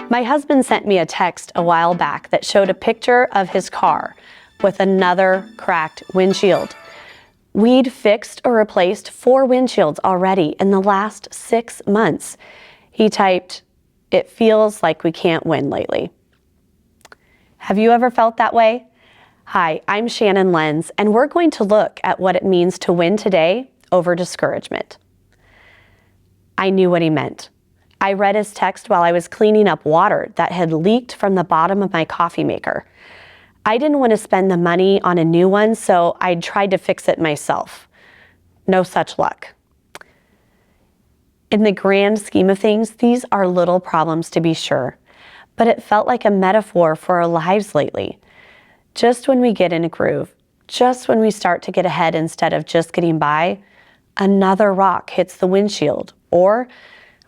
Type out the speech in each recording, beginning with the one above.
My husband sent me a text a while back that showed a picture of his car with another cracked windshield. We'd fixed or replaced 4 windshields already in the last 6 months. He typed, "It feels like we can't win lately." Have you ever felt that way? Hi, I'm Shannon Lenz, and we're going to look at what it means to win today over discouragement. I knew what he meant. I read his text while I was cleaning up water that had leaked from the bottom of my coffee maker. I didn't want to spend the money on a new one, so I tried to fix it myself. No such luck. In the grand scheme of things, these are little problems to be sure, but it felt like a metaphor for our lives lately. Just when we get in a groove, just when we start to get ahead instead of just getting by, another rock hits the windshield, or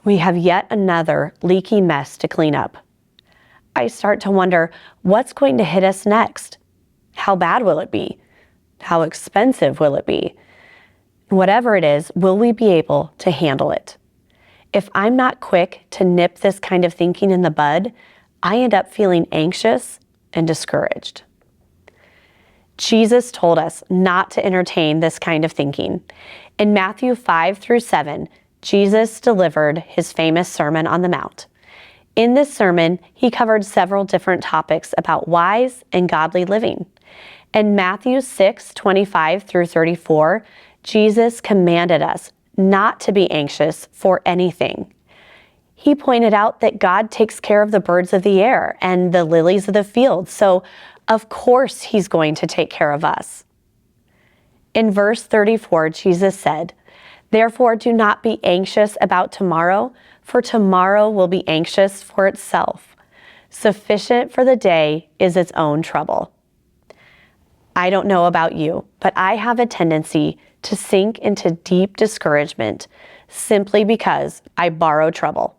we have yet another leaky mess to clean up. I start to wonder, what's going to hit us next? How bad will it be? How expensive will it be? Whatever it is, will we be able to handle it? If I'm not quick to nip this kind of thinking in the bud, I end up feeling anxious and discouraged. Jesus told us not to entertain this kind of thinking. In Matthew 5-7, Jesus delivered his famous Sermon on the Mount. In this sermon, he covered several different topics about wise and godly living. In Matthew 6:25-34, Jesus commanded us not to be anxious for anything. He pointed out that God takes care of the birds of the air and the lilies of the field, so of course he's going to take care of us. In verse 34, Jesus said, "Therefore do not be anxious about tomorrow, for tomorrow will be anxious for itself. Sufficient for the day is its own trouble." I don't know about you, but I have a tendency to sink into deep discouragement simply because I borrow trouble.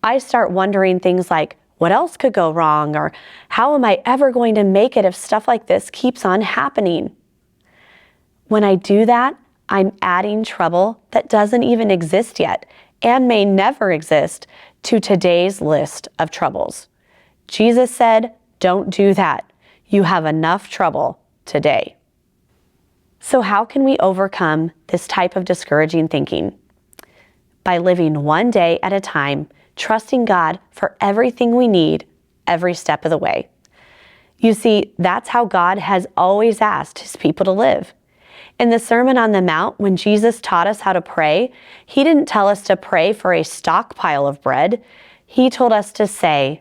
I start wondering things like, what else could go wrong? Or how am I ever going to make it if stuff like this keeps on happening? When I do that, I'm adding trouble that doesn't even exist yet and may never exist to today's list of troubles. Jesus said, don't do that. You have enough trouble today. So how can we overcome this type of discouraging thinking? By living one day at a time, trusting God for everything we need every step of the way. You see, that's how God has always asked his people to live. In the Sermon on the Mount, when Jesus taught us how to pray, he didn't tell us to pray for a stockpile of bread. He told us to say,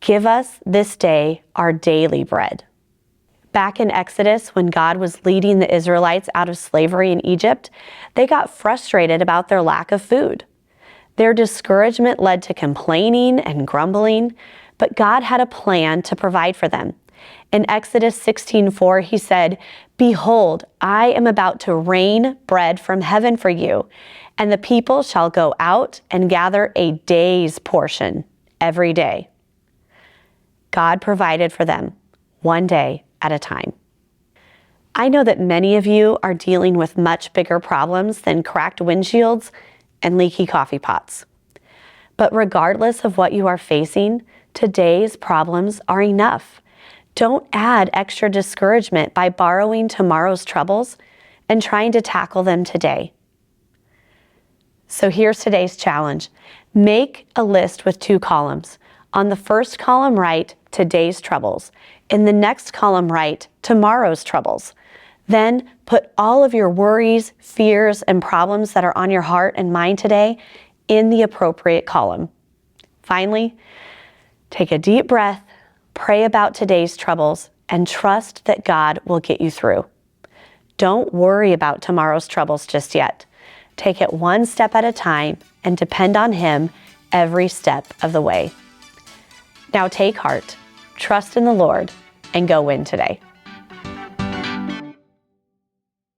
"Give us this day our daily bread." Back in Exodus, when God was leading the Israelites out of slavery in Egypt, they got frustrated about their lack of food. Their discouragement led to complaining and grumbling, but God had a plan to provide for them. In Exodus 16:4, he said, "Behold, I am about to rain bread from heaven for you, and the people shall go out and gather a day's portion every day." God provided for them one day at a time. I know that many of you are dealing with much bigger problems than cracked windshields and leaky coffee pots. But regardless of what you are facing, today's problems are enough. Don't add extra discouragement by borrowing tomorrow's troubles and trying to tackle them today. So here's today's challenge. Make a list with 2 columns. On the first column, write today's troubles. In the next column, write tomorrow's troubles. Then put all of your worries, fears, and problems that are on your heart and mind today in the appropriate column. Finally, take a deep breath, pray about today's troubles, and trust that God will get you through. Don't worry about tomorrow's troubles just yet. Take it one step at a time and depend on him every step of the way. Now take heart, trust in the Lord, and go win today.